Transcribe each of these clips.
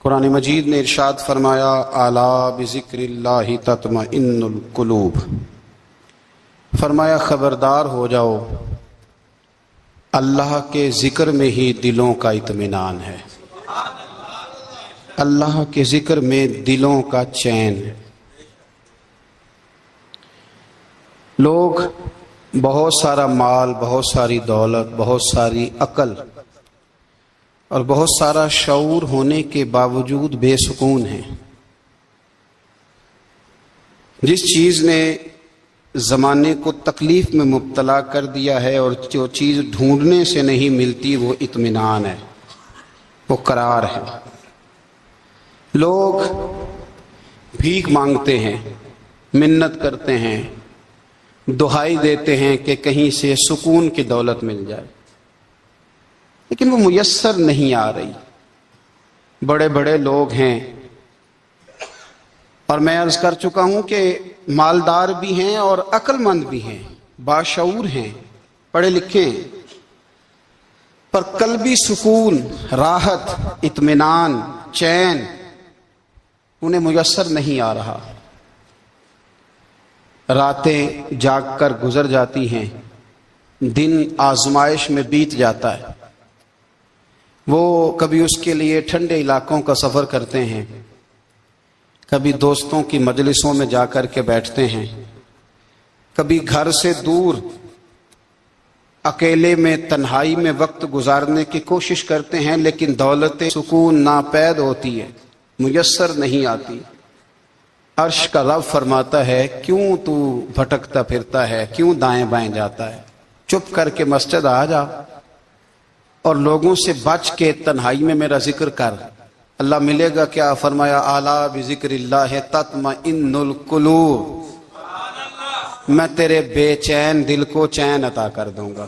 قرآن مجید نے ارشاد فرمایا الا بذکر اللہ تطمئن القلوب، فرمایا خبردار ہو جاؤ، اللہ کے ذکر میں ہی دلوں کا اطمینان ہے، اللہ کے ذکر میں دلوں کا چین ہے۔ لوگ بہت سارا مال، بہت ساری دولت، بہت ساری عقل اور بہت سارا شعور ہونے کے باوجود بے سکون ہیں۔ جس چیز نے زمانے کو تکلیف میں مبتلا کر دیا ہے اور جو چیز ڈھونڈنے سے نہیں ملتی وہ اطمینان ہے، وہ قرار ہے۔ لوگ بھیک مانگتے ہیں، منت کرتے ہیں، دہائی دیتے ہیں کہ کہیں سے سکون کی دولت مل جائے، لیکن وہ میسر نہیں آ رہی۔ بڑے بڑے لوگ ہیں، اور میں عرض کر چکا ہوں کہ مالدار بھی ہیں اور عقل مند بھی ہیں، باشعور ہیں، پڑھے لکھے ہیں، پر قلبی سکون، راحت، اطمینان، چین انہیں میسر نہیں آ رہا۔ راتیں جاگ کر گزر جاتی ہیں، دن آزمائش میں بیت جاتا ہے۔ وہ کبھی اس کے لیے ٹھنڈے علاقوں کا سفر کرتے ہیں، کبھی دوستوں کی مجلسوں میں جا کر کے بیٹھتے ہیں، کبھی گھر سے دور اکیلے میں تنہائی میں وقت گزارنے کی کوشش کرتے ہیں، لیکن دولت سکون ناپید ہوتی ہے، میسر نہیں آتی۔ عرش کا رب فرماتا ہے کیوں تو بھٹکتا پھرتا ہے، کیوں دائیں بائیں جاتا ہے، چپ کر کے مسجد آ جا اور لوگوں سے بچ کے تنہائی میں میرا ذکر کر۔ اللہ ملے گا کیا؟ فرمایا اعلیٰ بذکر اللہ تطمئن القلوب، میں تیرے بے چین دل کو چین عطا کر دوں گا۔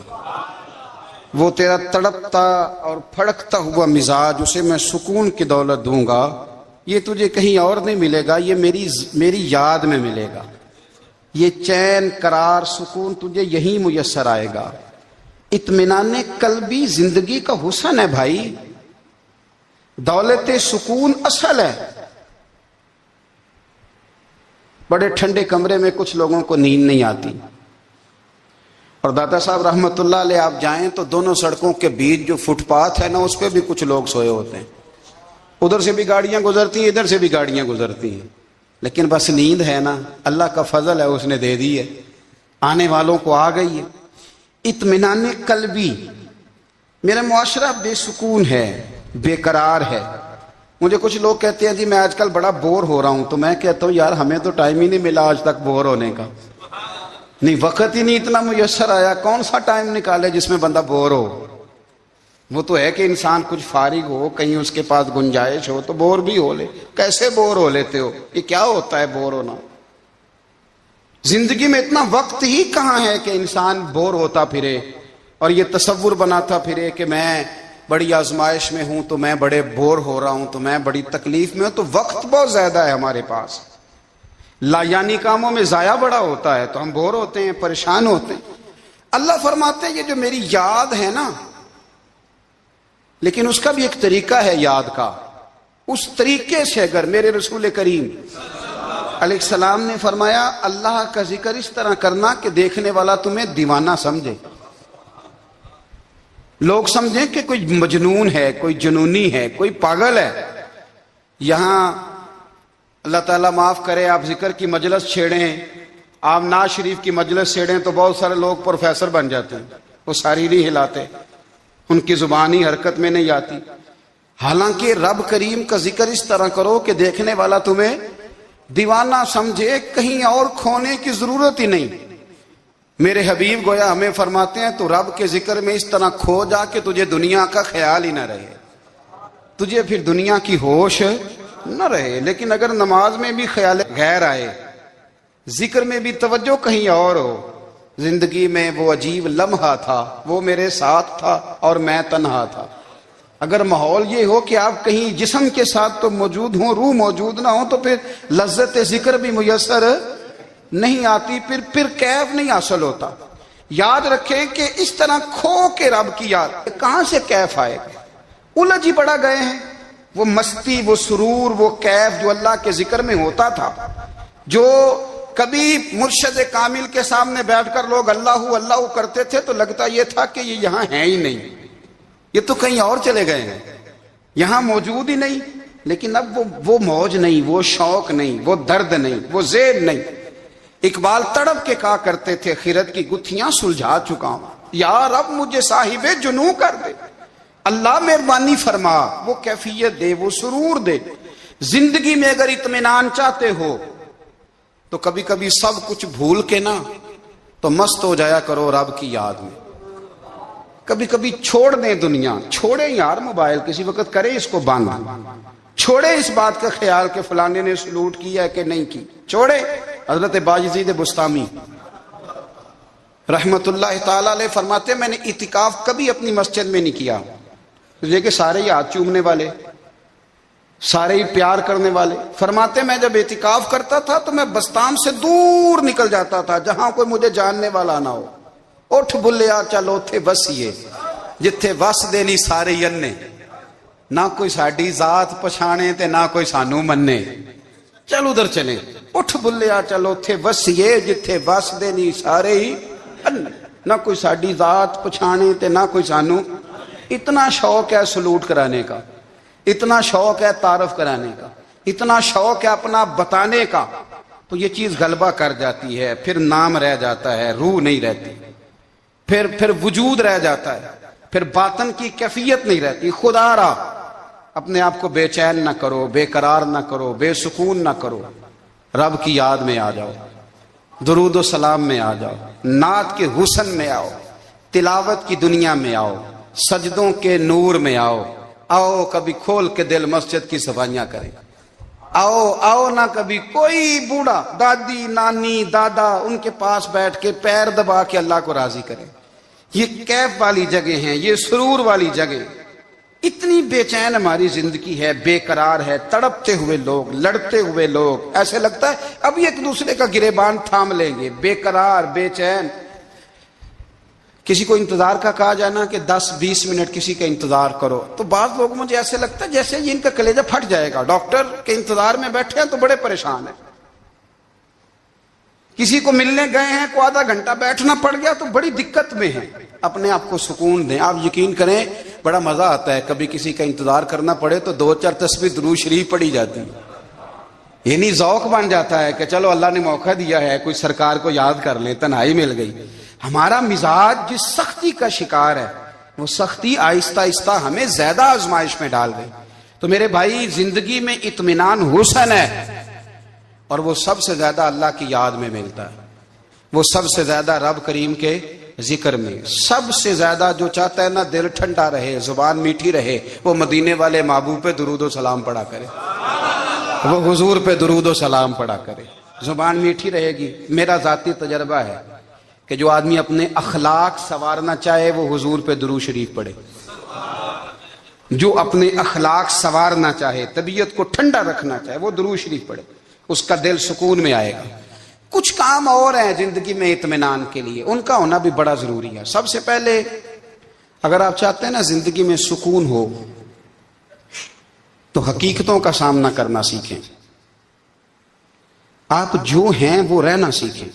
وہ تیرا تڑپتا اور پھڑکتا ہوا مزاج، اسے میں سکون کی دولت دوں گا۔ یہ تجھے کہیں اور نہیں ملے گا، یہ میری یاد میں ملے گا۔ یہ چین، قرار، سکون تجھے یہیں میسر آئے گا۔ اطمینان قلبی زندگی کا حسن ہے بھائی، دولت سکون اصل ہے۔ بڑے ٹھنڈے کمرے میں کچھ لوگوں کو نیند نہیں آتی، اور دادا صاحب رحمت اللہ علیہ آپ جائیں تو دونوں سڑکوں کے بیچ جو فٹ پاتھ ہے نا، اس پہ بھی کچھ لوگ سوئے ہوتے ہیں۔ ادھر سے بھی گاڑیاں گزرتی ہیں، ادھر سے بھی گاڑیاں گزرتی ہیں، لیکن بس نیند ہے نا، اللہ کا فضل ہے، اس نے دے دی ہے، آنے والوں کو آ گئی ہے۔ اطمینان قلبی، میرا معاشرہ بے سکون ہے، بے قرار ہے۔ مجھے کچھ لوگ کہتے ہیں جی میں آج کل بڑا بور ہو رہا ہوں، تو میں کہتا ہوں یار ہمیں تو ٹائم ہی نہیں ملا آج تک بور ہونے کا، نہیں وقت ہی نہیں اتنا میسر آیا، کون سا ٹائم نکالے جس میں بندہ بور ہو؟ وہ تو ہے کہ انسان کچھ فارغ ہو، کہیں اس کے پاس گنجائش ہو تو بور بھی ہو لے۔ کیسے بور ہو لیتے ہو؟ یہ کیا ہوتا ہے بور ہونا؟ زندگی میں اتنا وقت ہی کہاں ہے کہ انسان بور ہوتا پھرے اور یہ تصور بناتا پھرے کہ میں بڑی آزمائش میں ہوں، تو میں بڑے بور ہو رہا ہوں، تو میں بڑی تکلیف میں ہوں۔ تو وقت بہت زیادہ ہے ہمارے پاس، لایانی کاموں میں ضائع بڑا ہوتا ہے، تو ہم بور ہوتے ہیں، پریشان ہوتے ہیں۔ اللہ فرماتے ہیں یہ جو میری یاد ہے نا، لیکن اس کا بھی ایک طریقہ ہے یاد کا، اس طریقے سے اگر میرے رسول کریم علیہ السلام نے فرمایا اللہ کا ذکر اس طرح کرنا کہ دیکھنے والا تمہیں دیوانہ سمجھے، لوگ سمجھیں کہ کوئی مجنون ہے، کوئی جنونی ہے، کوئی پاگل ہے۔ یہاں اللہ تعالیٰ معاف کرے، آپ ذکر کی مجلس چھیڑیں، آپ ناز شریف کی مجلس چھیڑیں تو بہت سارے لوگ پروفیسر بن جاتے ہیں، وہ ساری نہیں ہلاتے، ان کی زبان ہی حرکت میں نہیں آتی۔ حالانکہ رب کریم کا ذکر اس طرح کرو کہ دیکھنے والا تمہیں دیوانہ سمجھے، کہیں اور کھونے کی ضرورت ہی نہیں۔ میرے حبیب گویا ہمیں فرماتے ہیں تو رب کے ذکر میں اس طرح کھو جا کہ تجھے دنیا کا خیال ہی نہ رہے، تجھے پھر دنیا کی ہوش نہ رہے۔ لیکن اگر نماز میں بھی خیال غیر آئے، ذکر میں بھی توجہ کہیں اور ہو، زندگی میں وہ عجیب لمحہ تھا، وہ میرے ساتھ تھا اور میں تنہا تھا۔ اگر ماحول یہ ہو کہ آپ کہیں جسم کے ساتھ تو موجود ہوں، روح موجود نہ ہو، تو پھر لذت ذکر بھی میسر نہیں آتی، پھر کیف نہیں حاصل ہوتا۔ یاد رکھیں کہ اس طرح کھو کے رب کی یاد کہاں سے کیف آئے گا؟ الجھ ہی پڑا گئے ہیں، وہ مستی، وہ سرور، وہ کیف جو اللہ کے ذکر میں ہوتا تھا، جو کبھی مرشد کامل کے سامنے بیٹھ کر لوگ اللہ اللہ کرتے تھے تو لگتا یہ تھا کہ یہ یہاں ہیں ہی نہیں، یہ تو کہیں اور چلے گئے ہیں، یہاں موجود ہی نہیں۔ لیکن اب وہ موج نہیں، وہ شوق نہیں، وہ درد نہیں، وہ زیب نہیں۔ اقبال تڑپ کے کہا کرتے تھے خیرت کی گتھیاں سلجھا چکا ہوں، یا رب مجھے صاحب جنوں کر دے، اللہ مہربانی فرما، وہ کیفیت دے، وہ سرور دے۔ زندگی میں اگر اطمینان چاہتے ہو تو کبھی کبھی سب کچھ بھول کے نا تو مست ہو جایا کرو رب کی یاد میں۔ کبھی کبھی چھوڑ دیں دنیا، چھوڑیں یار موبائل، کسی وقت کریں اس کو بند، چھوڑیں اس بات کا خیال کہ فلانے نے سلوٹ کیا ہے کہ نہیں کی، چھوڑیں۔ حضرت باجزید بستامی رحمت اللہ تعالی علیہ فرماتے میں نے اعتکاف کبھی اپنی مسجد میں نہیں کیا، یہ کہ سارے ہی ہاتھ چومنے والے، سارے ہی پیار کرنے والے۔ فرماتے میں جب اعتکاف کرتا تھا تو میں بستام سے دور نکل جاتا تھا جہاں کوئی مجھے جاننے والا نہ ہو۔ اٹھ بلیا چل اوتھے وسیے جتھے وس دینی سارے ینے، نہ کوئی ساڈی ذات پچھانے تے نہ کوئی سانو مننے، چل ادھر چلیں۔ اٹھ بلیا چل اوتھے وسیے جتھے وس دینی سارے ہی انے، نہ کوئی ساڈی ذات پچھانے تے نہ کوئی سانو۔ اتنا شوق ہے سلوٹ کرانے کا، اتنا شوق ہے تعارف کرانے کا، اتنا شوق ہے اپنا بتانے کا، تو یہ چیز غلبہ کر جاتی ہے، پھر نام رہ جاتا ہے، روح نہیں رہتی، پھر وجود رہ جاتا ہے، پھر باطن کی کیفیت نہیں رہتی۔ خدا را اپنے آپ کو بے چین نہ کرو، بے قرار نہ کرو، بے سکون نہ کرو، رب کی یاد میں آ جاؤ، درود و سلام میں آ جاؤ، نعت کے حسن میں آؤ، تلاوت کی دنیا میں آؤ، سجدوں کے نور میں آؤ۔ آؤ کبھی کھول کے دل مسجد کی صفائیاں کریں، آؤ نہ کبھی کوئی بوڑھا، دادی، نانی، دادا، ان کے پاس بیٹھ کے پیر دبا کے اللہ کو راضی کریں۔ یہ کیف والی جگہ ہیں، یہ سرور والی جگہ۔ اتنی بے چین ہماری زندگی ہے، بے قرار ہے، تڑپتے ہوئے لوگ، لڑتے ہوئے لوگ، ایسے لگتا ہے اب ایک دوسرے کا گریبان تھام لیں گے، بے قرار، بے چین۔ کسی کو انتظار کا کہا جانا کہ 10-20 منٹ کسی کا انتظار کرو تو بعض لوگ مجھے ایسے لگتا ہے جیسے یہ ان کا کلیجہ پھٹ جائے گا، ڈاکٹر کے انتظار میں بیٹھے ہیں تو بڑے پریشان ہیں۔ کسی کو ملنے گئے ہیں کو آدھا گھنٹہ بیٹھنا پڑ گیا تو بڑی دقت میں ہے۔ اپنے آپ کو سکون دیں۔ آپ یقین کریں بڑا مزہ آتا ہے کبھی کسی کا انتظار کرنا پڑے تو 2-4 تسبیح درود شریف پڑھی جاتی ہے، یعنی ذوق بن جاتا ہے کہ چلو اللہ نے موقع دیا ہے، کوئی سرکار کو یاد کر لیں، تنہائی مل گئی۔ ہمارا مزاج جس سختی کا شکار ہے وہ سختی آہستہ آہستہ ہمیں زیادہ آزمائش میں ڈال گئی۔ تو میرے بھائی زندگی میں اطمینان حسن ہے، اور وہ سب سے زیادہ اللہ کی یاد میں ملتا ہے، وہ سب سے زیادہ رب کریم کے ذکر میں، سب سے زیادہ جو چاہتا ہے نا دل ٹھنڈا رہے، زبان میٹھی رہے، وہ مدینے والے محبوب پہ درود و سلام پڑھا کرے، وہ حضور پہ درود و سلام پڑھا کرے، زبان میٹھی رہے گی۔ میرا ذاتی تجربہ ہے کہ جو آدمی اپنے اخلاق سنوارنا چاہے وہ حضور پہ درود شریف پڑھے، جو اپنے اخلاق سنوارنا چاہے، طبیعت کو ٹھنڈا رکھنا چاہے، وہ درود شریف پڑھے، اس کا دل سکون میں آئے گا۔ کچھ کام اور ہیں زندگی میں اطمینان کے لیے، ان کا ہونا بھی بڑا ضروری ہے۔ سب سے پہلے اگر آپ چاہتے ہیں نا زندگی میں سکون ہو تو حقیقتوں کا سامنا کرنا سیکھیں، آپ جو ہیں وہ رہنا سیکھیں،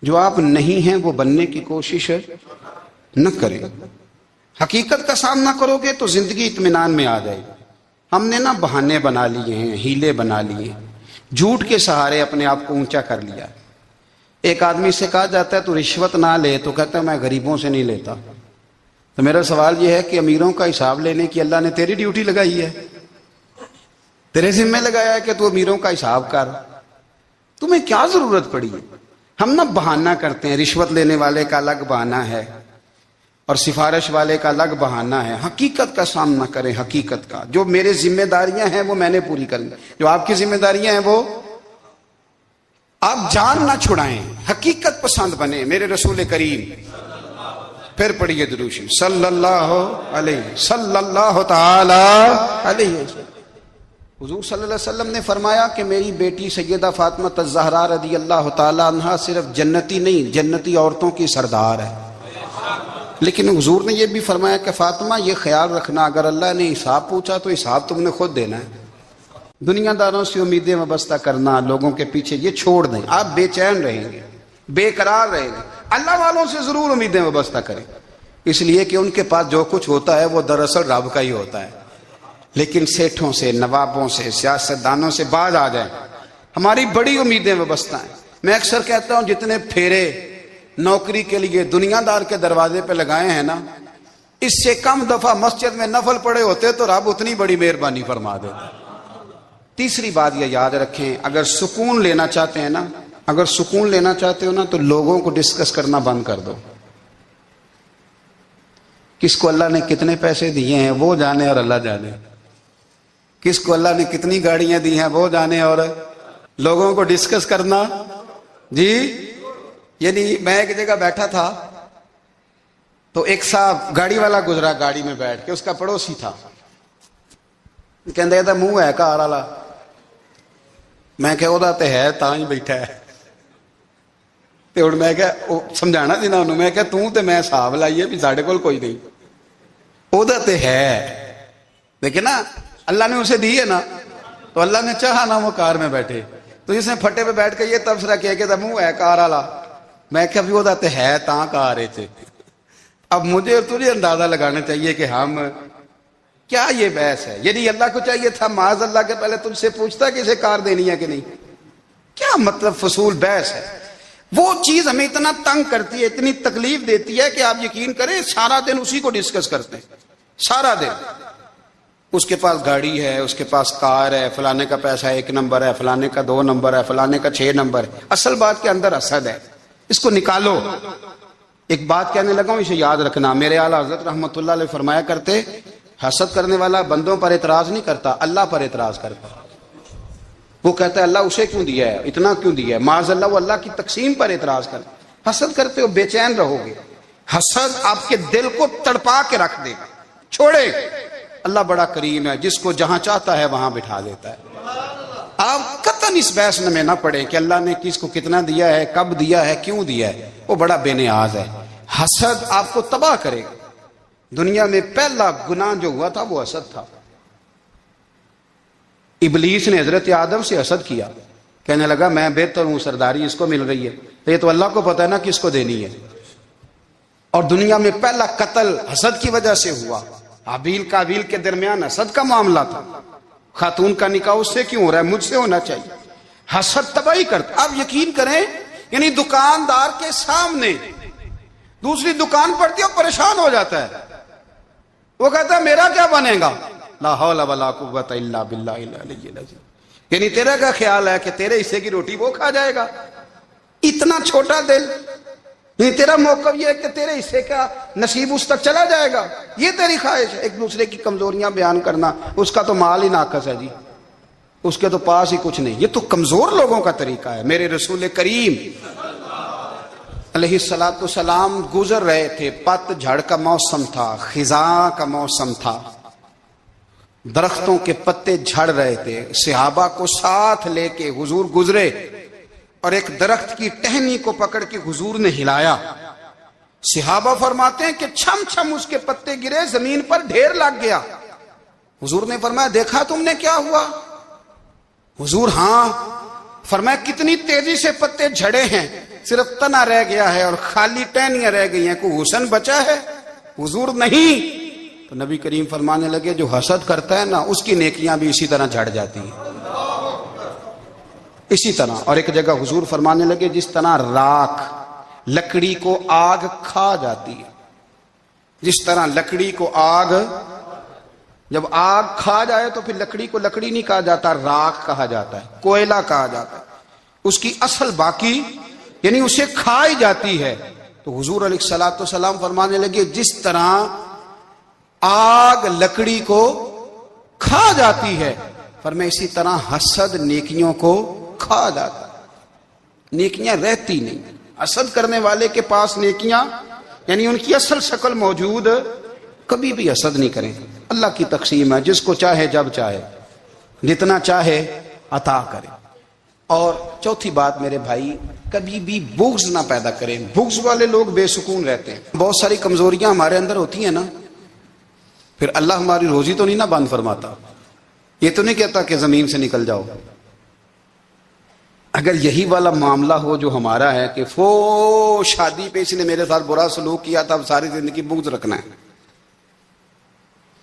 جو آپ نہیں ہیں وہ بننے کی کوشش نہ کریں۔ حقیقت کا سامنا کرو گے تو زندگی اطمینان میں آ جائے گی۔ ہم نے نا بہانے بنا لیے ہیں، ہیلے بنا لیے، جھوٹ کے سہارے اپنے آپ کو اونچا کر لیا۔ ایک آدمی سے کہا جاتا ہے تو رشوت نہ لے تو کہتا ہے میں غریبوں سے نہیں لیتا۔ تو میرا سوال یہ ہے کہ امیروں کا حساب لینے کی اللہ نے تیری ڈیوٹی لگائی ہے، تیرے ذمہ لگایا ہے کہ تو امیروں کا حساب کر، تمہیں کیا ضرورت پڑی ہے؟ ہم نا بہانہ کرتے ہیں، رشوت لینے والے کا الگ بہانہ ہے اور سفارش والے کا الگ بہانہ ہے۔ حقیقت کا سامنا کریں، حقیقت کا، جو میرے ذمہ داریاں ہیں وہ میں نے پوری کرنی، جو آپ کی ذمہ داریاں ہیں وہ آپ جان نہ چھڑائیں، حقیقت پسند بنے میرے رسول کریم۔ پھر پڑھیے درود شریف صلی اللہ تعالی علیہ وسلم۔ حضور صلی اللہ علیہ وسلم نے فرمایا کہ میری بیٹی سیدہ فاطمہ الزہرا رضی اللہ تعالی عنہا صرف جنتی نہیں، جنتی عورتوں کی سردار ہے۔ لیکن حضور نے یہ بھی فرمایا کہ فاطمہ یہ خیال رکھنا اگر اللہ نے حساب پوچھا تو حساب تم نے خود دینا ہے. دنیا داروں سے امیدیں وابستہ کرنا، لوگوں کے پیچھے، یہ چھوڑ دیں. آپ بے چین رہیں گے، بے قرار رہیں گے. اللہ والوں سے ضرور امیدیں وابستہ کریں، اس لیے کہ ان کے پاس جو کچھ ہوتا ہے وہ دراصل رب کا ہی ہوتا ہے. لیکن سیٹھوں سے، نوابوں سے، سیاستدانوں سے باز آ جائیں. ہماری بڑی امیدیں وابستہ ہیں. میں اکثر کہتا ہوں جتنے پھیرے نوکری کے لیے دنیا دار کے دروازے پہ لگائے ہیں نا، اس سے کم دفعہ مسجد میں نفل پڑے ہوتے تو رب اتنی بڑی مہربانی فرما دیتا. تیسری بات یہ یاد رکھیں، اگر سکون لینا چاہتے ہیں نا، اگر سکون لینا چاہتے ہو نا تو لوگوں کو ڈسکس کرنا بند کر دو. کس کو اللہ نے کتنے پیسے دیے ہیں وہ جانے اور اللہ جانے، کس کو اللہ نے کتنی گاڑیاں دی ہیں وہ جانے، اور لوگوں کو ڈسکس کرنا. جی یعنی میں ایک جگہ بیٹھا تھا تو ایک صاحب گاڑی والا گزرا، گاڑی میں بیٹھ کے، اس کا پڑوسی تھا، کہندے منہ ہے کار والا. میں کہ وہ تے ہے تاں ہی بیٹھا ہے. تے ہن میں کہ سمجھانا سی نا انہوں، میں کہ توں تے میں حساب لائیے بھی ساڈے کول کوئی نہیں، وہ تے ہے. لیکن نا اللہ نے اسے دی ہے نا، تو اللہ نے چاہا نا وہ کار میں بیٹھے، تو اس نے پھٹے پہ بیٹھ کے یہ تبصرہ کیا کہ منہ ہے کار والا. میں کہ وہ تے ہے تاں کار ہے. اب مجھے اور تجھے اندازہ لگانا چاہیے کہ ہم کیا یہ بحث ہے. یعنی اللہ کو چاہیے تھا معاذ اللہ کے پہلے تجھ سے پوچھتا کہ اسے کار دینی ہے کہ نہیں. کیا مطلب فضول بحث ہے. وہ چیز ہمیں اتنا تنگ کرتی ہے، اتنی تکلیف دیتی ہے کہ آپ یقین کریں سارا دن اسی کو ڈسکس کرتے ہیں. سارا دن اس کے پاس گاڑی ہے، اس کے پاس کار ہے، فلانے کا پیسہ 1 نمبر ہے، فلانے کا 2 نمبر ہے، فلانے کا 6 نمبر ہے. اصل بات کے اندر حسد ہے، اس کو نکالو. ایک بات کہنے لگا ہوں، اسے یاد رکھنا. میرے اعلیٰ حضرت رحمۃ اللہ علیہ فرمایا کرتے، حسد کرنے والا بندوں پر اعتراض نہیں کرتا، اللہ پر اعتراض کرتا. وہ کہتا ہے اللہ اسے کیوں دیا ہے، اتنا کیوں دیا ہے، معاذ اللہ وہ اللہ کی تقسیم پر اعتراض کرتا. حسد کرتے ہو بے چین رہو گے. حسد آپ کے دل کو تڑپا کے رکھ دے گا. چھوڑے. اللہ بڑا کریم ہے، جس کو جہاں چاہتا ہے وہاں بٹھا دیتا ہے. آپ قطعاً اس بحث میں نہ پڑیں کہ اللہ نے کس کو کتنا دیا ہے، کب دیا ہے، کیوں دیا ہے. وہ بڑا بے نیاز ہے. حسد آپ کو تباہ کرے گا. دنیا میں پہلا گناہ جو ہوا تھا وہ حسد تھا. ابلیس نے حضرت آدم سے حسد کیا، کہنے لگا میں بہتر ہوں، سرداری اس کو مل رہی ہے، تو یہ تو اللہ کو پتہ ہے نا کس کو دینی ہے. اور دنیا میں پہلا قتل حسد کی وجہ سے ہوا. حابیل قابیل کے درمیان حسد کا معاملہ تھا. خاتون کا نکاح اس سے کیوں ہو رہا ہے، مجھ سے ہونا چاہیے. حسد تباہی کرتا. آپ یقین کریں، یعنی دکاندار کے سامنے دوسری دکان پڑتی ہے اور پریشان ہو جاتا ہے. وہ کہتا ہے میرا کیا بنے گا، لا حول ولا قوت الا باللہ العلی العظیم. یعنی تیرا کیا خیال ہے کہ تیرے حصے کی روٹی وہ کھا جائے گا. اتنا چھوٹا دل. یعنی تیرا موقف یہ ہے کہ تیرے حصے کا نصیب اس تک چلا جائے گا، یہ تیری خواہش ہے. ایک دوسرے کی کمزوریاں بیان کرنا، اس کا تو مال ہی ناقص ہے جی، اس کے تو پاس ہی کچھ نہیں. یہ تو کمزور لوگوں کا طریقہ ہے. میرے رسول کریم علیہ الصلوۃ والسلام گزر رہے تھے، پت جھڑ کا موسم تھا، خزاں کا موسم تھا، درختوں کے پتے جھڑ رہے تھے. صحابہ کو ساتھ لے کے حضور گزرے اور ایک درخت کی ٹہنی کو پکڑ کے حضور نے ہلایا. صحابہ فرماتے ہیں کہ چھم چھم اس کے پتے گرے، زمین پر ڈھیر لگ گیا. حضور نے فرمایا دیکھا تم نے کیا ہوا؟ حضور ہاں. فرمایا کتنی تیزی سے پتے جھڑے ہیں، صرف تنا رہ گیا ہے اور خالی ٹہنیاں رہ گئی ہیں، کوئی حسن بچا ہے؟ حضور نہیں. تو نبی کریم فرمانے لگے جو حسد کرتا ہے نا اس کی نیکیاں بھی اسی طرح جھڑ جاتی ہیں، اسی طرح. اور ایک جگہ حضور فرمانے لگے جس طرح راکھ لکڑی کو آگ کھا جاتی ہے، جس طرح لکڑی کو آگ، جب آگ کھا جائے تو پھر لکڑی کو لکڑی نہیں کہا جاتا، راکھ کہا جاتا ہے، کوئلہ کہا جاتا ہے. اس کی اصل باقی یعنی اسے کھائی جاتی ہے. تو حضور علیہ الصلوۃ والسلام فرمانے لگے جس طرح آگ لکڑی کو کھا جاتی ہے، فرمایا اسی طرح حسد نیکیوں کو کھا جاتا ہے. نیکیاں رہتی نہیں. حسد کرنے والے کے پاس نیکیاں یعنی ان کی اصل شکل موجود، کبھی بھی حسد نہیں کریں. اللہ کی تقسیم ہے، جس کو چاہے جب چاہے جتنا چاہے عطا کرے. اور چوتھی بات میرے بھائی، کبھی بھی بغض نہ پیدا کریں. بغض والے لوگ بے سکون رہتے ہیں. بہت ساری کمزوریاں ہمارے اندر ہوتی ہیں نا، پھر اللہ ہماری روزی تو نہیں نہ بند فرماتا. یہ تو نہیں کہتا کہ زمین سے نکل جاؤ. اگر یہی والا معاملہ ہو جو ہمارا ہے کہ شادی پہ اس نے میرے ساتھ برا سلوک کیا تھا، اب ساری زندگی بغض رکھنا ہے.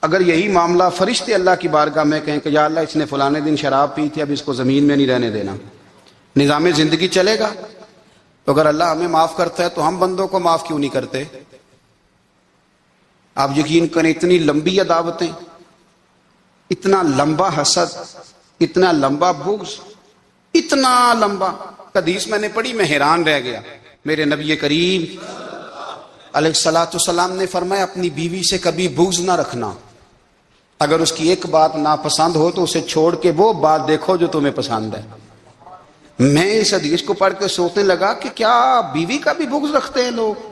اگر یہی معاملہ فرشتے اللہ کی بارگاہ میں کہیں کہ یا اللہ اس نے فلانے دن شراب پی تھی، اب اس کو زمین میں نہیں رہنے دینا، نظام زندگی چلے گا. تو اگر اللہ ہمیں معاف کرتا ہے تو ہم بندوں کو معاف کیوں نہیں کرتے؟ آپ یقین کریں، اتنی لمبی عداوتیں، اتنا لمبا حسد، اتنا لمبا بغض، اتنا لمبا. حدیث میں نے پڑھی، میں حیران رہ گیا. میرے نبی کریم علیہ الصلوۃ والسلام نے فرمایا اپنی بیوی سے کبھی بغض نہ رکھنا. اگر اس کی ایک بات ناپسند ہو تو اسے چھوڑ کے وہ بات دیکھو جو تمہیں پسند ہے. میں اس حدیث کو پڑھ کے سوچنے لگا کہ کیا بیوی کا بھی بغض رکھتے ہیں لوگ؟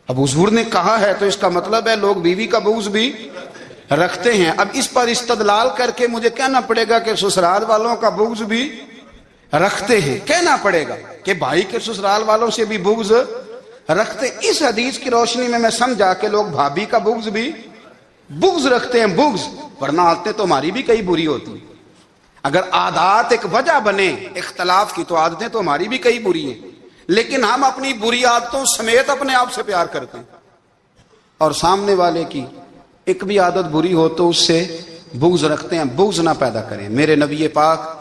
اب حضور نے کہا ہے تو اس کا مطلب ہے لوگ بیوی کا بغض بھی رکھتے ہیں. اب اس پر استدلال کر کے مجھے کہنا پڑے گا کہ سسرال والوں کا بغض بھی رکھتے ہیں. کہنا پڑے گا کہ بھائی کے سسرال والوں سے بھی بغض رکھتے. اس حدیث کی روشنی میں سمجھا کہ لوگ بھابھی کا بغض بھی رکھتے ہیں. بغض، ورنہ عادتیں تو ہماری بھی کئی بری ہوتی ہیں. اگر عادات ایک وجہ بنے اختلاف کی تو عادتیں تو ہماری بھی کئی بری ہیں، لیکن ہم اپنی بری عادتوں سمیت اپنے آپ سے پیار کرتے ہیں. اور سامنے والے کی ایک بھی عادت بری ہو تو اس سے بغض رکھتے ہیں. بغض نہ پیدا کریں. میرے نبی پاک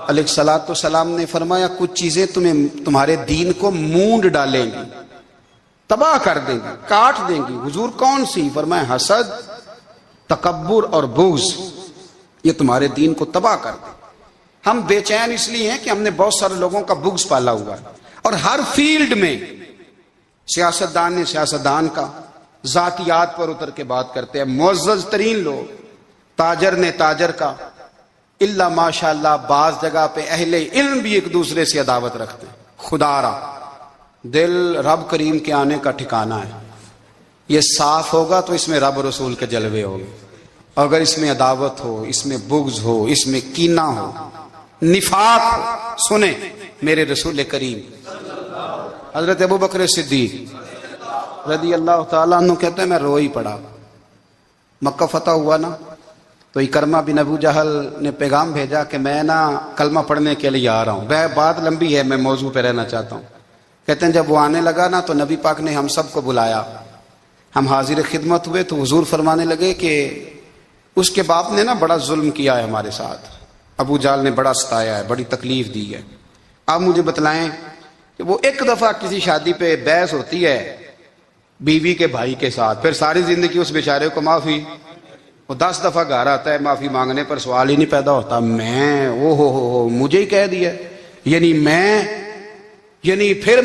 علیہ الصلوۃ والسلام نے فرمایا کچھ چیزیں تمہارے دین کو مونڈ ڈالیں گی، تباہ کر دیں گی، کاٹ دیں گی. حضور کون سی؟ فرمایا حسد، تکبر اور بغض. یہ تمہارے دین کو تباہ کر دیں. ہم بے چین اس لیے ہیں کہ ہم نے بہت سارے لوگوں کا بغض پالا ہوا ہے. اور ہر فیلڈ میں سیاستدان نے سیاستدان کا، ذاتیات پر اتر کے بات کرتے ہیں. معزز ترین لوگ، تاجر نے تاجر کا، اللہ ماشاء اللہ بعض جگہ پہ اہل علم بھی ایک دوسرے سے عداوت رکھتے ہیں. خدا را دل رب کریم کے آنے کا ٹھکانہ ہے. یہ صاف ہوگا تو اس میں رب رسول کے جلوے ہوں گے. اگر اس میں عداوت ہو، اس میں بغض ہو، اس میں کینہ ہو، نفاق ہو. سنیں میرے رسول کریم حضرت ابوبکر صدیق رضی اللہ تعالیٰ عنہ کہتے ہیں میں رو ہی پڑا. مکہ فتح ہوا نا تو اکرمہ بن ابو جہل نے پیغام بھیجا کہ میں نا کلمہ پڑھنے کے لیے آ رہا ہوں. بات لمبی ہے، میں موضوع پہ رہنا چاہتا ہوں. کہتے ہیں جب وہ آنے لگا نا تو نبی پاک نے ہم سب کو بلایا. ہم حاضر خدمت ہوئے تو حضور فرمانے لگے کہ اس کے باپ نے نا بڑا ظلم کیا ہے ہمارے ساتھ. ابو جہل نے بڑا ستایا ہے، بڑی تکلیف دی ہے. آپ مجھے بتلائیں کہ وہ ایک دفعہ کسی شادی پہ بحث ہوتی ہے بیوی کے بھائی کے ساتھ، پھر ساری زندگی اس بیچارے کو معافی. وہ 10 دفعہ گھر آتا ہے، معافی مانگنے پر سوال ہی نہیں پیدا ہوتا. میں ہو مجھے ہی کہہ دیا، پھر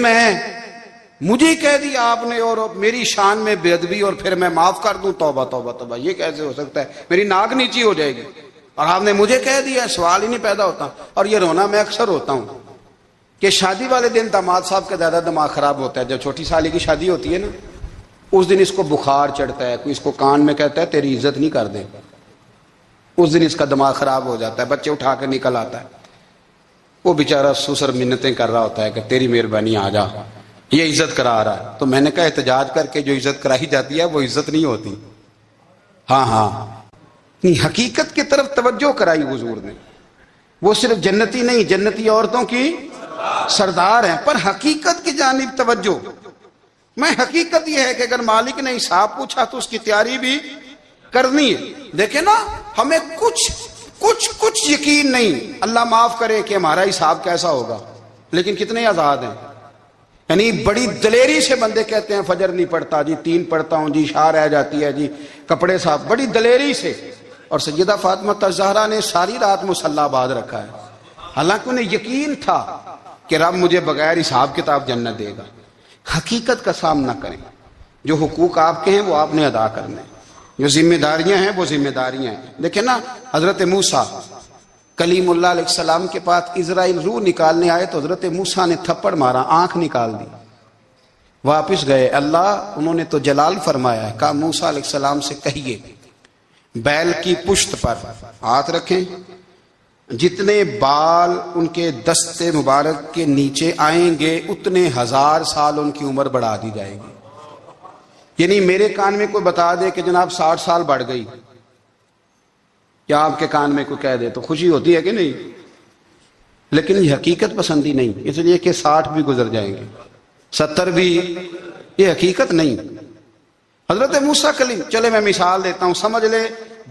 مجھے ہی کہہ دیا آپ نے، اور میری شان میں بے ادبی، اور پھر میں معاف کر دوں. توبہ توبہ توبہ، یہ کیسے ہو سکتا ہے؟ میری ناک نیچی ہو جائے گی اور آپ نے مجھے کہہ دیا، سوال ہی نہیں پیدا ہوتا. اور یہ رونا میں اکثر ہوتا ہوں کہ شادی والے دن داماد صاحب کا زیادہ دماغ خراب ہوتا ہے. جب چھوٹی سالی کی شادی ہوتی ہے نا، اس دن اس کو بخار چڑھتا ہے، کوئی اس کو کان میں کہتا ہے تیری عزت نہیں کر دے. اس دن اس کا دماغ خراب ہو جاتا ہے، بچے اٹھا کے نکل آتا ہے. وہ بیچارہ سسر منتیں کر رہا ہوتا ہے کہ تیری مہربانی آ جا، یہ عزت کرا رہا ہے. تو میں نے کہا احتجاج کر کے جو عزت کرائی جاتی ہے وہ عزت نہیں ہوتی. ہاں حقیقت کی طرف توجہ کرائی حضور نے. وہ صرف جنتی نہیں، جنتی عورتوں کی سردار ہیں، پر حقیقت کی جانب توجہ. میں حقیقت یہ ہے کہ اگر مالک نے حساب پوچھا تو اس کی تیاری بھی کرنی ہے. دیکھیں نا، ہمیں کچھ یقین نہیں. اللہ معاف کرے کہ ہمارا حساب کیسا ہوگا، لیکن کتنے آزاد ہیں. یعنی بڑی دلیری سے بندے کہتے ہیں فجر نہیں پڑھتا جی، 3 پڑھتا ہوں جی، شاہ رہ جاتی ہے جی، کپڑے صاحب، بڑی دلیری سے. اور سیدہ فاطمہ الزہرا نے ساری رات مصلی باندھ رکھا ہے، حالانکہ انہیں یقین تھا کہ رب مجھے بغیر حساب کتاب جنت دے گا. حقیقت کا سامنا کریں. جو حقوق آپ کے ہیں وہ آپ نے ادا کرنے، جو ذمہ داریاں ہیں وہ ذمہ داریاں ہیں. دیکھیں نا، حضرت موسیٰ کلیم اللہ علیہ السلام کے پاس اسرائیل روح نکالنے آئے تو حضرت موسیٰ نے تھپڑ مارا، آنکھ نکال دی. واپس گئے، اللہ انہوں نے تو جلال فرمایا ہے. کہا موسیٰ علیہ السلام سے کہیے بیل کی پشت پر ہاتھ رکھیں، جتنے بال ان کے دستے مبارک کے نیچے آئیں گے اتنے 1000 سال ان کی عمر بڑھا دی جائے گی. یعنی میرے کان میں کوئی بتا دے کہ جناب 60 سال بڑھ گئی، یا آپ کے کان میں کوئی کہہ دے تو خوشی ہوتی ہے کہ نہیں؟ لیکن یہ حقیقت پسندی نہیں، اس لیے کہ 60 بھی گزر جائیں گے، 70 بھی، یہ حقیقت نہیں. حضرت موسیٰ کلیم، چلے میں مثال دیتا ہوں، سمجھ لے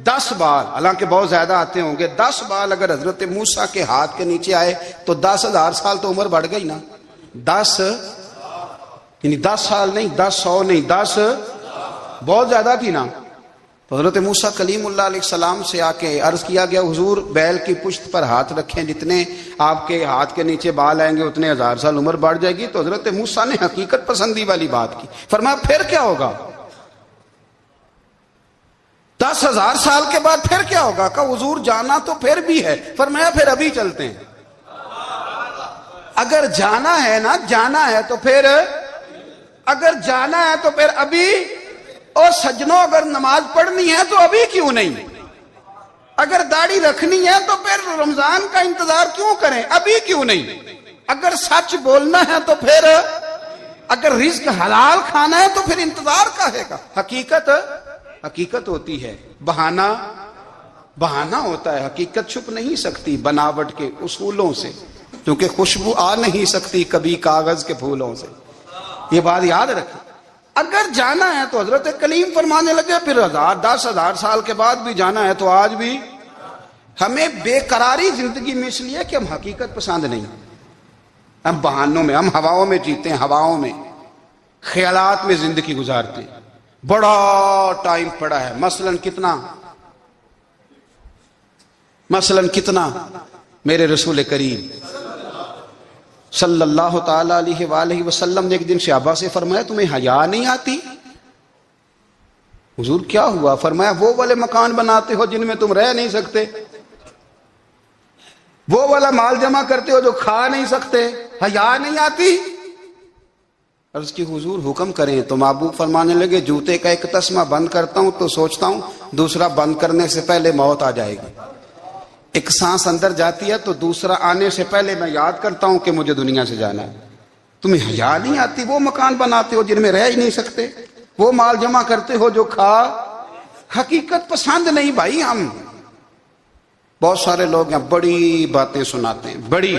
10 بال، حالانکہ بہت زیادہ آتے ہوں گے، 10 بال اگر حضرت موسیٰ کے ہاتھ کے نیچے آئے تو 10,000 سال تو عمر بڑھ گئی نا. 10 یعنی 10 سال نہیں، 10 نہیں، 10 بہت زیادہ تھی نا. تو حضرت موسیٰ کلیم اللہ علیہ السلام سے آ کے عرض کیا گیا، حضور بیل کی پشت پر ہاتھ رکھیں، جتنے آپ کے ہاتھ کے نیچے بال آئیں گے اتنے 1000 سال عمر بڑھ جائے گی. تو حضرت موسیٰ نے حقیقت پسندی والی بات کی. فرمایا پھر کیا ہوگا؟ 10,000 سال کے بعد پھر کیا ہوگا؟ کہ حضور جانا تو پھر بھی ہے. فرمایا پھر ابھی چلتے ہیں. اگر جانا ہے نا، جانا ہے تو پھر، اگر جانا ہے تو پھر ابھی. اور سجنوں اگر نماز پڑھنی ہے تو ابھی کیوں نہیں؟ اگر داڑھی رکھنی ہے تو پھر رمضان کا انتظار کیوں کریں؟ ابھی کیوں نہیں؟ اگر سچ بولنا ہے تو پھر، اگر رزق حلال کھانا ہے تو پھر انتظار کا ہے. حقیقت ہوتی ہے، بہانہ ہوتا ہے. حقیقت چھپ نہیں سکتی بناوٹ کے اصولوں سے، کیونکہ خوشبو آ نہیں سکتی کبھی کاغذ کے پھولوں سے. یہ بات یاد رکھیں. اگر جانا ہے تو حضرت کلیم فرمانے لگے پھر 10,000 سال کے بعد بھی جانا ہے تو آج بھی. ہمیں بے قراری زندگی میں اس لیے کہ ہم حقیقت پسند نہیں، ہم بہانوں میں، ہم ہواؤں میں جیتے ہیں، ہواؤں میں، خیالات میں زندگی گزارتے ہیں. بڑا ٹائم پڑا ہے، مثلاً کتنا میرے رسول کریم صلی اللہ تعالی علیہ وآلہ وسلم نے ایک دن صحابہ سے فرمایا تمہیں حیا نہیں آتی؟ حضور کیا ہوا؟ فرمایا وہ والے مکان بناتے ہو جن میں تم رہ نہیں سکتے، وہ والا مال جمع کرتے ہو جو کھا نہیں سکتے، حیا نہیں آتی؟ عرض کی حضور حکم کریں. تو محبوب فرمانے لگے جوتے کا ایک تسمہ بند کرتا ہوں تو سوچتا ہوں دوسرا بند کرنے سے پہلے موت آ جائے گی. ایک سانس اندر جاتی ہے تو دوسرا آنے سے پہلے میں یاد کرتا ہوں کہ مجھے دنیا سے جانا ہے. تمہیں حیا نہیں آتی؟ وہ مکان بناتے ہو جن میں رہ ہی نہیں سکتے، وہ مال جمع کرتے ہو جو کھا. حقیقت پسند نہیں بھائی. ہم بہت سارے لوگ ہیں بڑی باتیں سناتے ہیں، بڑی،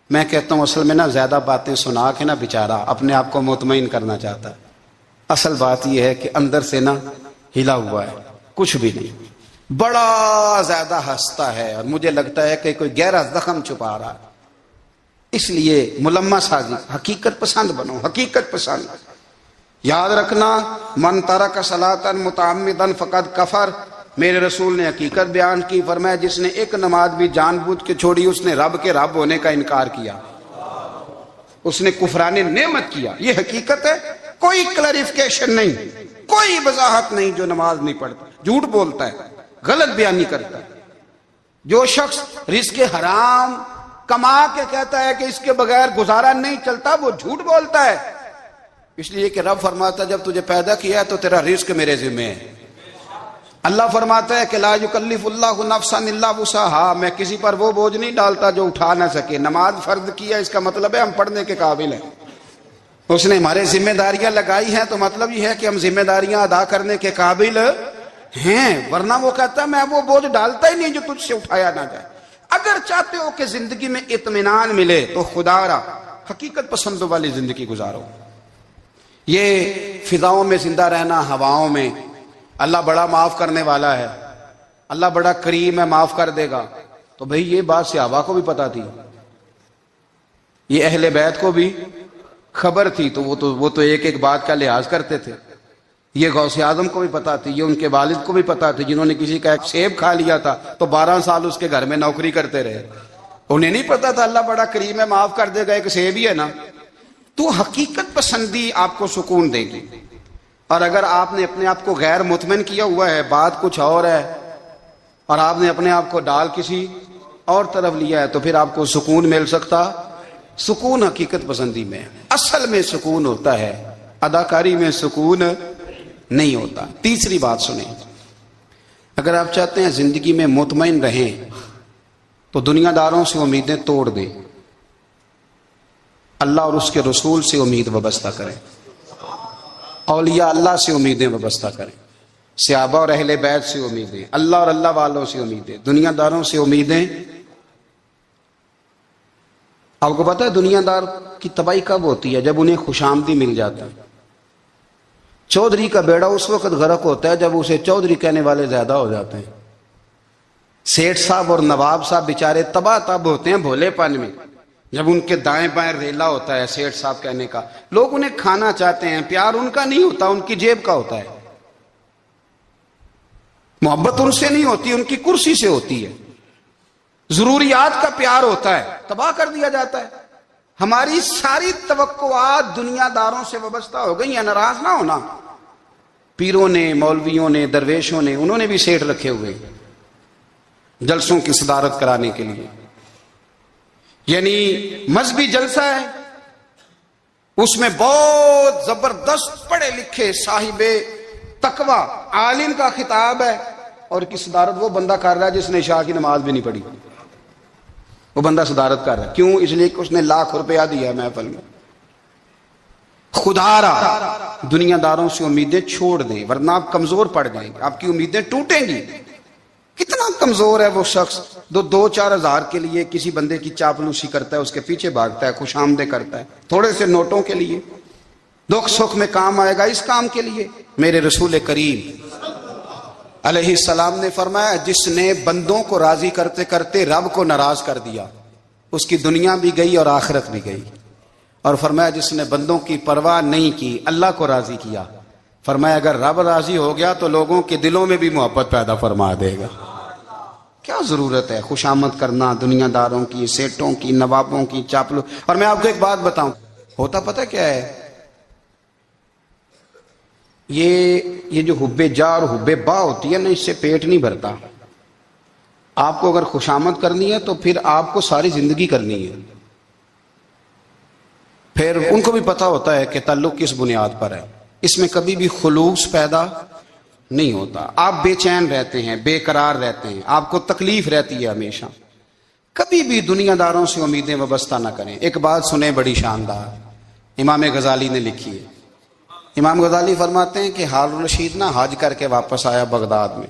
میں کہتا ہوں اصل میں نا زیادہ باتیں سنا کے نا بیچارہ اپنے آپ کو مطمئن کرنا چاہتا ہے. اصل بات یہ ہے کہ اندر سے نا ہلا ہوا ہے، کچھ بھی نہیں، بڑا زیادہ ہنستا ہے اور مجھے لگتا ہے کہ کوئی گہرا زخم چھپا رہا ہے. اس لیے ملمہ سازی، حقیقت پسند بنو، حقیقت پسند. یاد رکھنا من ترک صلاۃ متعمدا فقد کفر. میرے رسول نے حقیقت بیان کی. فرمایا جس نے ایک نماز بھی جان بوجھ کے چھوڑی اس نے رب کے رب ہونے کا انکار کیا، اس نے کفران نعمت کیا. یہ حقیقت ہے، کوئی کلیریفیکیشن نہیں، کوئی وضاحت نہیں. جو نماز نہیں پڑھتا، جھوٹ بولتا ہے، غلط بیانی کرتا ہے. جو شخص رزق حرام کما کے کہتا ہے کہ اس کے بغیر گزارا نہیں چلتا، وہ جھوٹ بولتا ہے. اس لیے کہ رب فرماتا ہے جب تجھے پیدا کیا ہے تو تیرا رزق میرے ذمہ ہے. اللہ فرماتا ہے کہ لا یکلف اللہ نفسا الا وسعها، میں کسی پر وہ بوجھ نہیں ڈالتا جو اٹھا نہ سکے. نماز فرض کیا اس کا مطلب ہے ہم پڑھنے کے قابل ہیں. اس نے ہمارے ذمہ داریاں لگائی ہیں تو مطلب یہ ہے کہ ہم ذمہ داریاں ادا کرنے کے قابل ہیں. ورنہ وہ کہتا ہے میں وہ بوجھ ڈالتا ہی نہیں جو تجھ سے اٹھایا نہ جائے. اگر چاہتے ہو کہ زندگی میں اطمینان ملے تو خدا را حقیقت پسند والی زندگی گزارو. یہ فضاؤں میں زندہ رہنا، ہواؤں میں، اللہ بڑا معاف کرنے والا ہے، اللہ بڑا کریم ہے، معاف کر دے گا. تو بھئی یہ بات صحابہ کو بھی پتا تھی، یہ اہل بیت کو بھی خبر تھی. تو وہ تو ایک ایک بات کا لحاظ کرتے تھے. یہ غوث اعظم کو بھی پتا تھی، یہ ان کے والد کو بھی پتا تھی جنہوں نے کسی کا ایک سیب کھا لیا تھا تو 12 سال اس کے گھر میں نوکری کرتے رہے. انہیں نہیں پتا تھا اللہ بڑا کریم ہے، معاف کر دے گا، ایک سیب ہی ہے نا. تو حقیقت پسندی آپ کو سکون دے گی. اور اگر آپ نے اپنے آپ کو غیر مطمئن کیا ہوا ہے، بات کچھ اور ہے، اور آپ نے اپنے آپ کو ڈال کسی اور طرف لیا ہے، تو پھر آپ کو سکون مل سکتا. سکون حقیقت پسندی میں، اصل میں سکون ہوتا ہے، اداکاری میں سکون نہیں ہوتا. تیسری بات سنیں، اگر آپ چاہتے ہیں زندگی میں مطمئن رہیں تو دنیا داروں سے امیدیں توڑ دیں، اللہ اور اس کے رسول سے امید وابستہ کریں، اولیاء اللہ سے امیدیں وابستہ کریں، صحابہ اور اہل بیت سے امیدیں، اللہ اور اللہ والوں سے امیدیں، دنیا داروں سے امیدیں۔ آپ کو پتا ہے دنیا دار کی تباہی کب ہوتی ہے؟ جب انہیں خوشامدی مل جاتا ہے۔ چودھری کا بیڑا اس وقت غرق ہوتا ہے جب اسے چودھری کہنے والے زیادہ ہو جاتے ہیں۔ سیٹھ صاحب اور نواب صاحب بیچارے تباہ تب ہوتے ہیں بھولے پن میں، جب ان کے دائیں بائیں ریلا ہوتا ہے سیٹھ صاحب کہنے کا، لوگ انہیں کھانا چاہتے ہیں، پیار ان کا نہیں ہوتا، ان کی جیب کا ہوتا ہے، محبت ان سے نہیں ہوتی، ان کی کرسی سے ہوتی ہے، ضروریات کا پیار ہوتا ہے، تباہ کر دیا جاتا ہے۔ ہماری ساری توقعات دنیا داروں سے وابستہ ہو گئی ہیں، ناراض نہ ہونا۔ پیروں نے، مولویوں نے، درویشوں نے، انہوں نے بھی سیٹ رکھے ہوئے جلسوں کی صدارت کرانے کے لیے، یعنی مذہبی جلسہ ہے، اس میں بہت زبردست پڑھے لکھے صاحب تقوی عالم کا خطاب ہے، اور کی صدارت وہ بندہ کر رہا ہے جس نے عشاء کی نماز بھی نہیں پڑھی، وہ بندہ صدارت کر رہا ہے۔ کیوں؟ اس لیے کہ اس نے ₹1,00,000 دیا محفل میں۔ خدا را دنیا داروں سے امیدیں چھوڑ دیں، ورنہ آپ کمزور پڑ جائیں گے، آپ کی امیدیں ٹوٹیں گی۔ کتنا کمزور ہے وہ شخص جو 2-4 ہزار کے لیے کسی بندے کی چاپلوسی کرتا ہے، اس کے پیچھے بھاگتا ہے، خوش آمدیں کرتا ہے تھوڑے سے نوٹوں کے لیے، دکھ سکھ میں کام آئے گا اس کام کے لیے۔ میرے رسول کریم علیہ السلام نے فرمایا، جس نے بندوں کو راضی کرتے کرتے رب کو ناراض کر دیا، اس کی دنیا بھی گئی اور آخرت بھی گئی۔ اور فرمایا جس نے بندوں کی پرواہ نہیں کی، اللہ کو راضی کیا، فرمایا اگر رب راضی ہو گیا تو لوگوں کے دلوں میں بھی محبت پیدا فرما دے گا۔ کیا ضرورت ہے خوشامد کرنا دنیا داروں کی، سیٹوں کی، نوابوں کی، چاپلو۔ اور میں آپ کو ایک بات بتاؤں، ہوتا پتہ کیا ہے؟ یہ جو حب جا اور حب با ہوتی ہے نا، اس سے پیٹ نہیں بھرتا۔ آپ کو اگر خوشامد کرنی ہے تو پھر آپ کو ساری زندگی کرنی ہے۔ پھر ان کو بھی پتا ہوتا ہے کہ تعلق کس بنیاد پر ہے، اس میں کبھی بھی خلوص پیدا نہیں ہوتا۔ آپ بے چین رہتے ہیں، بے قرار رہتے ہیں، آپ کو تکلیف رہتی ہے ہمیشہ۔ کبھی بھی دنیا داروں سے امیدیں وابستہ نہ کریں۔ ایک بات سنیں بڑی شاندار، امام غزالی نے لکھی ہے۔ امام غزالی فرماتے ہیں کہ ہارون رشید نہ حج کر کے واپس آیا بغداد میں،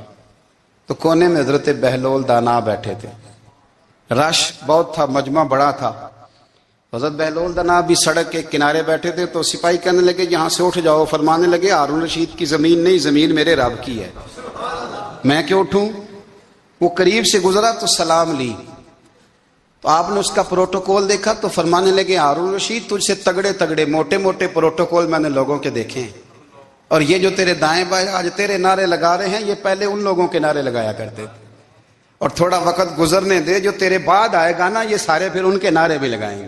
تو کونے میں حضرت بہلول دانا بیٹھے تھے، رش بہت تھا، مجمع بڑا تھا۔ حضرت بہلول دانا بھی سڑک کے کنارے بیٹھے تھے، تو سپاہی کہنے لگے یہاں سے اٹھ جاؤ، فرمانے لگے ہارون رشید کی زمین نہیں، زمین میرے رب کی ہے، میں کیوں اٹھوں؟ وہ قریب سے گزرا تو سلام لی، تو آپ نے اس کا پروٹوکول دیکھا تو فرمانے لگے ہارون رشید تجھ سے تگڑے تگڑے موٹے موٹے پروٹوکول میں نے لوگوں کے دیکھے ہیں، اور یہ جو تیرے دائیں بائیں آج تیرے نعرے لگا رہے ہیں، یہ پہلے ان لوگوں کے نعرے لگایا کرتے تھے، اور تھوڑا وقت گزرنے دے، جو تیرے بعد آئے گا نا، یہ سارے پھر ان کے نعرے بھی لگائیں گے۔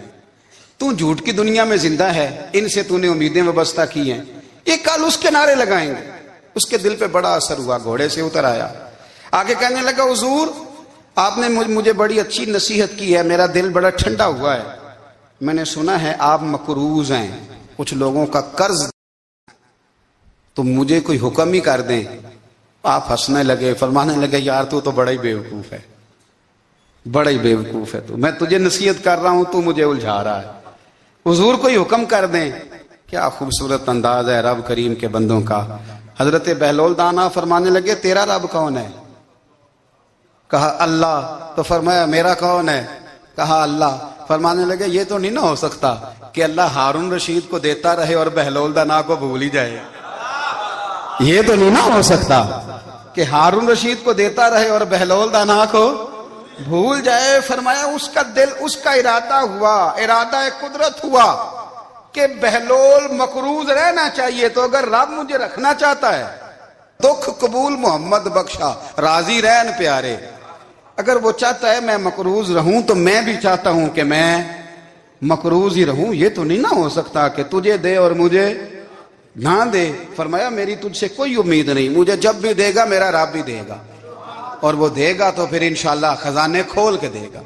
تو جھوٹ کی دنیا میں زندہ ہے، ان سے تو نے امیدیں وابستہ کی ہیں، یہ کل اس کے نعرے لگائیں گے۔ اس کے دل پہ بڑا اثر ہوا، گھوڑے سے اتر آیا، آگے کہنے لگا حضور آپ نے مجھے بڑی اچھی نصیحت کی ہے، میرا دل بڑا ٹھنڈا ہوا ہے، میں نے سنا ہے آپ مقروض ہیں، کچھ لوگوں کا قرض، تو مجھے کوئی حکم ہی کر دیں۔ آپ ہنسنے لگے، فرمانے لگے یار تو بڑا ہی بیوقوف ہے، بڑا ہی بیوقوف ہے تو، میں تجھے نصیحت کر رہا ہوں تو مجھے الجھا رہا ہے، حضور کوئی حکم کر دیں۔ کیا خوبصورت انداز ہے رب کریم کے بندوں کا۔ حضرت بہلول دانا فرمانے لگے تیرا رب کون ہے؟ کہا اللہ۔ تو فرمایا میرا کون ہے؟ کہا اللہ۔ فرمانے لگے یہ تو نہیں نہ ہو سکتا کہ اللہ ہارون رشید کو دیتا رہے اور بہلول دانا کو بھول ہی جائے، یہ تو نہیں نہ ہو سکتا کہ ہارون رشید کو دیتا رہے اور بہلول دانا کو بھول جائے۔ فرمایا اس کا دل، اس کا ارادہ ہوا، ارادہ قدرت ہوا کہ بہلول مقروض رہنا چاہیے، تو اگر رب مجھے رکھنا چاہتا ہے، دکھ قبول محمد بخشا، راضی رہن پیارے، اگر وہ چاہتا ہے میں مقروض رہوں تو میں بھی چاہتا ہوں کہ میں مقروض ہی رہوں، یہ تو نہیں نہ ہو سکتا کہ تجھے دے اور مجھے نہ دے۔ فرمایا میری تجھ سے کوئی امید نہیں، مجھے جب بھی دے گا میرا رب بھی دے گا، اور وہ دے گا تو پھر انشاءاللہ خزانے کھول کے دے گا۔